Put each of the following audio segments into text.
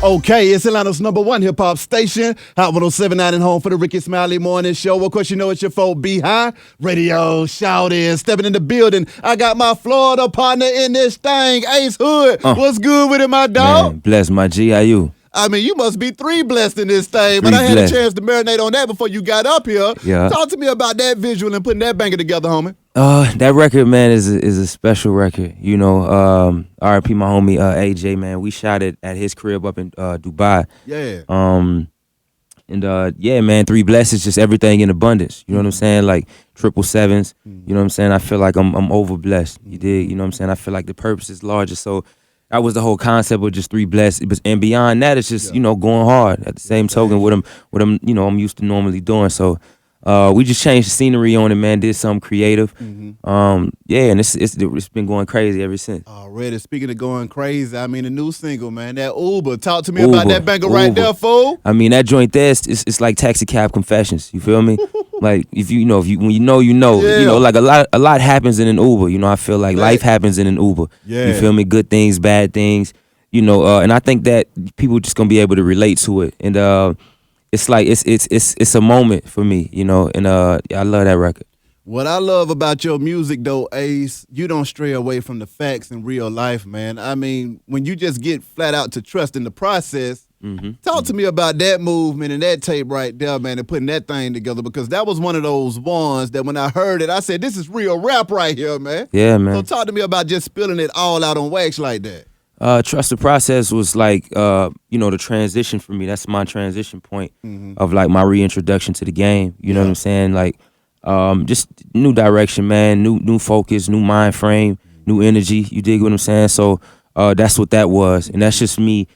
Okay, it's Atlanta's #1 hip-hop station. Hot 107.9 and home for the Ricky Smiley Morning Show. Of course, you know it's your folk, B-High. Radio, shouting, stepping in the building. I got my Florida partner in this thing, Ace Hood. What's good with it, my dog? Man, bless my G, how you? I mean, you must be three blessed in this thing, but I had a chance to marinate on that before you got up here. Yeah. Talk to me about that visual and putting that banger together, homie. That record, man, is a special record. You know, R.I.P. my homie AJ, man. We shot it at his crib up in Dubai. Yeah. Yeah, man, Three Blessed is just everything in abundance. You know what I'm saying? Like 777s. You know what I'm saying? I feel like I'm over blessed. You dig? You know what I'm saying? I feel like the purpose is larger. So that was the whole concept of just Three Blessed. And beyond that, it's just, you know, going hard at the same token what I'm you know, I'm used to normally doing. So we just changed the scenery on it, man. Did something creative. Yeah, and it's been going crazy ever since. Already, speaking of going crazy, I mean, the new single, man, that Uber. Talk to me about that banger right there, fool. I mean, that joint there, it's like Taxi Cab Confessions. You feel me? Like when you know, you know, you know, like a lot happens in an Uber. You know, I feel like life happens in an Uber. Yeah. You feel me? Good things, bad things. You know, and I think that people just gonna be able to relate to it. And it's like it's a moment for me, you know. And I love that record. What I love about your music, though, Ace, you don't stray away from the facts in real life, man. I mean, when you just get flat out to trust in the process, talk to me about that movement and that tape right there, man, and putting that thing together, because that was one of those ones that when I heard it, I said, this is real rap right here, man. Yeah, man. So talk to me about just spilling it all out on wax like that. Trust the Process was like, you know, the transition for me. That's my transition point of like my reintroduction to the game. You know what I'm saying? Like, just new direction, man, new focus, new mind frame, new energy. You dig what I'm saying? So that's what that was. And that's just me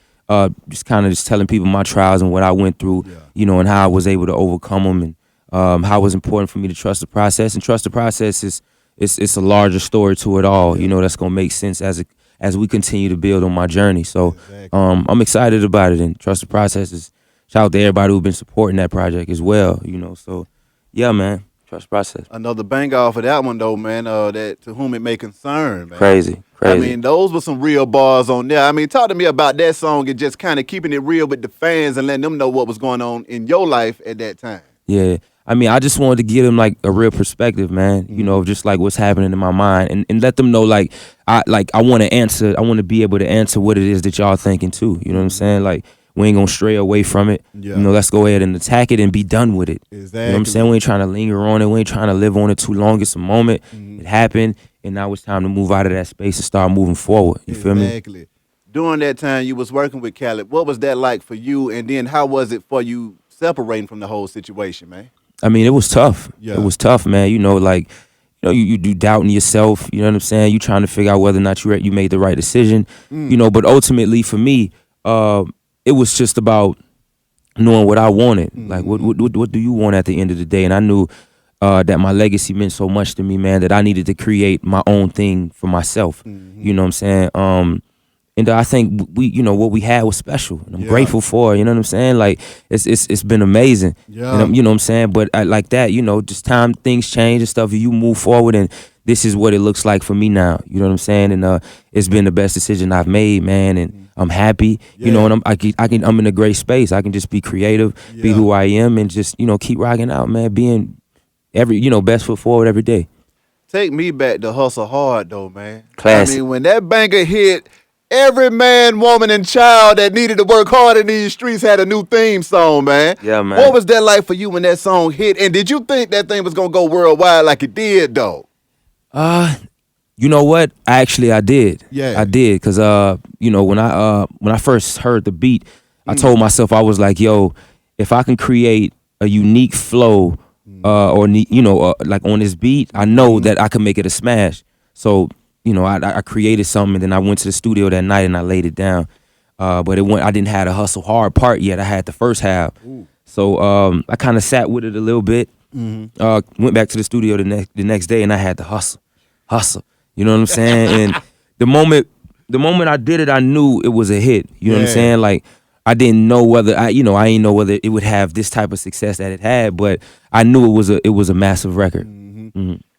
just kind of just telling people my trials and what I went through, you know, and how I was able to overcome them, and how it was important for me to trust the process. And trust the process is it's a larger story to it all, you know, that's going to make sense as we continue to build on my journey. So I'm excited about it, and trust the process is shout out to everybody who's been supporting that project as well, you know. So yeah, man. Trust process. Another bang off of that one, though, man, that To Whom It May Concern, man. Crazy. I mean, those were some real bars on there. I mean, talk to me about that song and just kind of keeping it real with the fans and letting them know what was going on in your life at that time. Yeah. I mean, I just wanted to give them like a real perspective, man, you know, just like what's happening in my mind, and let them know like I want to be able to answer what it is that y'all thinking too. You know what I'm saying? Like, we ain't gonna stray away from it. You know, let's go ahead and attack it and be done with it. Exactly. You know what I'm saying? We ain't trying to linger on it. We ain't trying to live on it too long. It's a moment. It happened, and now it's time to move out of that space and start moving forward. You feel me? Exactly. During that time you was working with Khaled, what was that like for you? And then how was it for you separating from the whole situation, man? I mean, it was tough. Yeah. It was tough, man. You know, like, you know, you doubting yourself. You know what I'm saying? You trying to figure out whether or not you made the right decision. You know, but ultimately for me, it was just about knowing what I wanted. Like, what do you want at the end of the day? And I knew that my legacy meant so much to me, man, that I needed to create my own thing for myself. You know what I'm saying? And I think you know, what we had was special, and I'm grateful for it. You know what I'm saying? Like, it's been amazing. And you know what I'm saying? But like that, you know, just things change and stuff. You move forward, and this is what it looks like for me now. You know what I'm saying? And it's been the best decision I've made, man. And I'm happy, you know, and I'm in a great space. I can just be creative, be who I am, and just, you know, keep rocking out, man. Being best foot forward every day. Take me back to Hustle Hard, though, man. Classic. I mean, when that banger hit, every man, woman, and child that needed to work hard in these streets had a new theme song, man. Yeah, man. What was that like for you when that song hit? And did you think that thing was gonna go worldwide like it did, though? You know what? I did. Yeah. I did, because you know, when I first heard the beat, I told myself, I was like, yo, if I can create a unique flow like on this beat, I know that I can make it a smash. So, you know, I created something, and then I went to the studio that night and I laid it down. But I didn't have the Hustle Hard part yet. I had the first half. So I kind of sat with it a little bit. Went back to the studio the next day, and I had to hustle. You know what I'm saying? And the moment I did it, I knew it was a hit. You know what I'm saying? Like, I didn't know whether I didn't know whether it would have this type of success that it had, but I knew it was a massive record.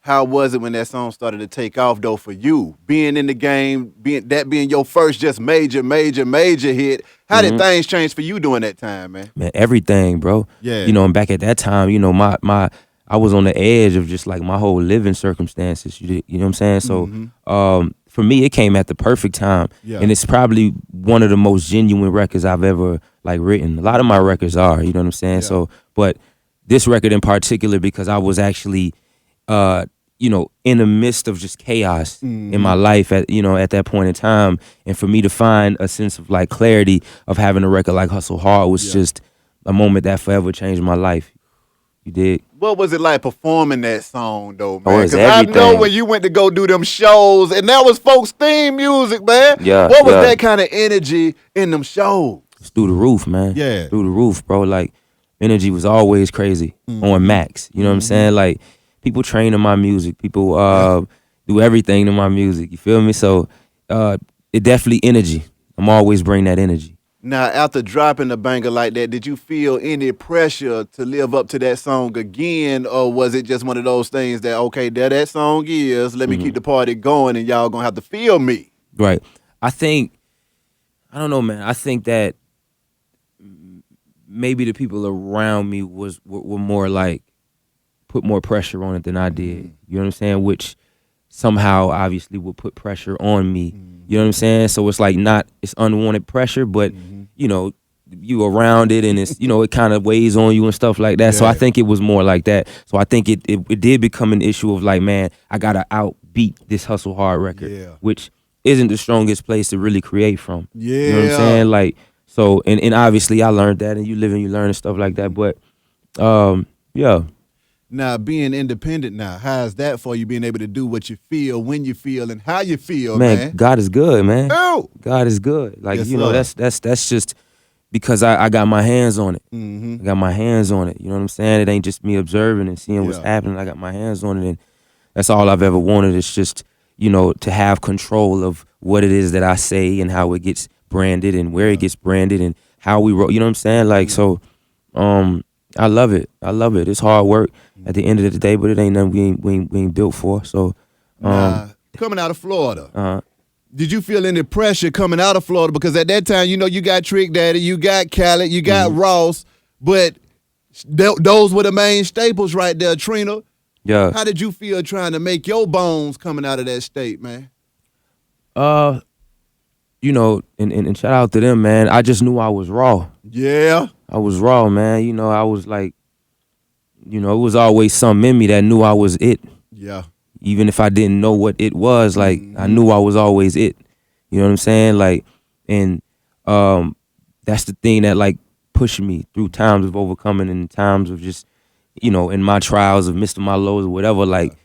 how was it when that song started to take off though for you? Being in the game, being your first just major hit. How did things change for you during that time, man? Man, everything, bro. Yeah. You know, and back at that time, you know, my I was on the edge of just like my whole living circumstances. You know what I'm saying? So for me, it came at the perfect time. Yeah. And it's probably one of the most genuine records I've ever like written. A lot of my records are, you know what I'm saying? Yeah. So, but this record in particular, because I was actually you know, in the midst of just chaos in my life at that point in time. And for me to find a sense of like clarity of having a record like Hustle Hard was just a moment that forever changed my life. You dig? What was it like performing that song though, Oh, man? it's Because I know everything. when you went to go do them shows, and that was folks' theme music, man. Yeah, What was yeah. that kind of energy in them shows? It's through the roof, man. Yeah. Through the roof, bro. Like, energy was always crazy on max. You know what I'm saying? Like, people train in my music. People do everything to my music. You feel me? So, it definitely energy. I'm always bring that energy. Now, after dropping a banger like that, did you feel any pressure to live up to that song again, or was it just one of those things that, okay, there that song is, let me keep the party going, and y'all gonna have to feel me? Right. I don't know, man. I think that maybe the people around me were more like, put more pressure on it than I did. You know what I'm saying? Which somehow obviously would put pressure on me. You know what I'm saying? So it's like it's unwanted pressure, but you know, you around it and it's, you know, it kind of weighs on you and stuff like that. So I think it was more like that. So I think it did become an issue of like, man, I gotta outbeat this Hustle Hard record, which isn't the strongest place to really create from. You know what I'm saying? Like, so, and obviously I learned that, and you live and you learn and stuff like that. But yeah. Now, being independent now, how's that for you, being able to do what you feel, when you feel, and how you feel, man? God is good, man. Oh! God is good. Like, Yes, you know, sir. that's just because I got my hands on it. I got my hands on it. You know what I'm saying? It ain't just me observing and seeing what's happening. I got my hands on it, and that's all I've ever wanted. It's just, you know, to have control of what it is that I say and how it gets branded and where it gets branded and how we roll. You know what I'm saying? Like, so, I love it. I love it. It's hard work at the end of the day, but it ain't nothing we ain't built for. So, Coming out of Florida, did you feel any pressure coming out of Florida? Because at that time, you know, you got Trick Daddy, you got Khaled, you got Ross, but those were the main staples right there, Trina. yeah. How did you feel trying to make your bones coming out of that state, man? You know, and shout out to them, man. I just knew I was raw. Yeah. I was raw, man. You know, I was like, you know, it was always something in me that knew I was it. Yeah. Even if I didn't know what it was, like, I knew I was always it. You know what I'm saying? Like, and that's the thing that, like, pushed me through times of overcoming and times of just, you know, in my trials of missing my lows or whatever, like,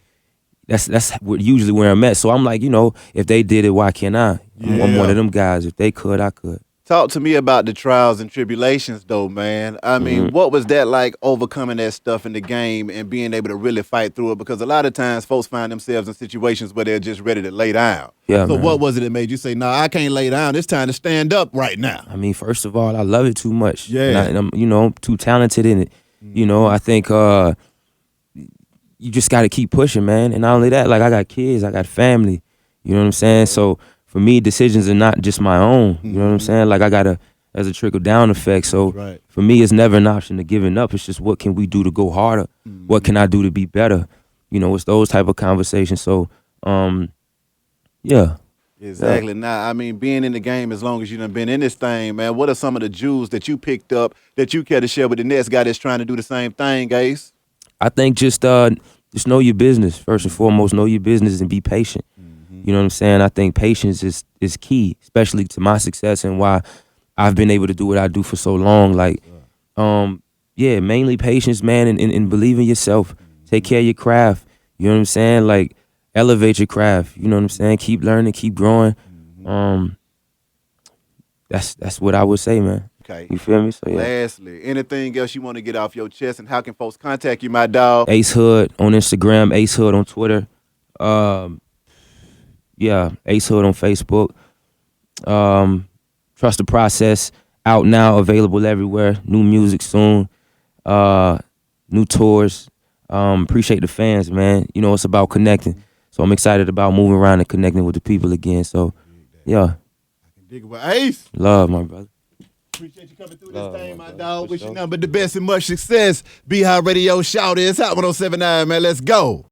that's usually where I'm at. So I'm like, you know, if they did it, why can't I? I'm one of them guys. If they could, I could. Talk to me about the trials and tribulations, though, man. I mean, what was that like, overcoming that stuff in the game and being able to really fight through it? Because a lot of times folks find themselves in situations where they're just ready to lay down. Yeah, so man. what was it that made you say, nah, I can't lay down. It's time to stand up right now? I mean, first of all, I love it too much. Yeah. And I'm, you know, I'm too talented in it. You know, I think you just got to keep pushing, man. And not only that, like, I got kids, I got family. You know what I'm saying? So for me, decisions are not just my own. You know what I'm saying? Like, there's a trickle down effect. So for me, it's never an option to giving up. It's just, what can we do to go harder? What can I do to be better? You know, it's those type of conversations. So, yeah. Exactly. Yeah. Now, I mean, being in the game as long as you done been in this thing, man, what are some of the jewels that you picked up that you care to share with the next guy that's trying to do the same thing, Ace? I think just know your business, first and foremost. Know your business and be patient. You know what I'm saying? I think patience is key, especially to my success and why I've been able to do what I do for so long. Like, mainly patience, man, and believe in yourself. Take care of your craft. You know what I'm saying? Like, elevate your craft. You know what I'm saying? Keep learning, keep growing. That's what I would say, man. Okay. You feel me? So yeah. Lastly, anything else you want to get off your chest, and how can folks contact you, my dog? Ace Hood on Instagram, Ace Hood on Twitter. Ace Hood on Facebook. Trust the Process, out now, available everywhere. New music soon. New tours. Appreciate the fans, man. You know, it's about connecting. So I'm excited about moving around and connecting with the people again. So, yeah. I can dig it with Ace. Love, my brother. Appreciate you coming through Love, this thing, my my brother. dog. For Wish you sure. nothing but the best and much success. Be High Radio Shout is Hot 107.9, man. Let's go.